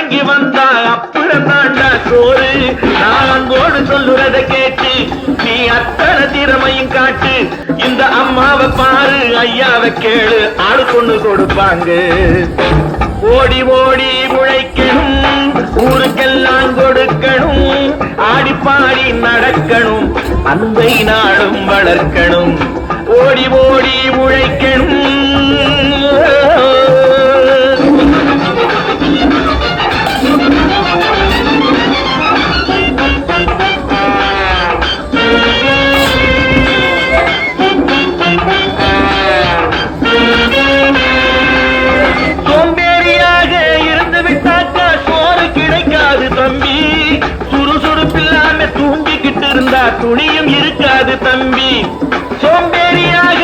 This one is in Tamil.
இறங்கி வந்தா அப்புறம் தாண்டா சோறு. நான் அன்போடு சொல்லுறத கேட்டு நீ அத்தனை திறமையும் காட்டு. இந்த அம்மாவை பாரு, ஐயாவை கேளு, ஆளு கொண்டு கொடுப்பாங்க. ஓடி ஓடி உழைக்கணும், ஊருக்கெல்லாம் கொடுக்கணும், ஆடி பாடி நடக்கணும், அன்பை நாடும் வளர்க்கணும். ஓடி ஓடி உழைக்கணும். சோம்பேறியாக இருந்து விட்டாக்கா சோறு கிடைக்காது தம்பி. சுறுசுறுப்பில்லாம தூங்கிக்கிட்டு இருந்தா துணியும் இருக்காது தம்பி. சோம்பேறியாக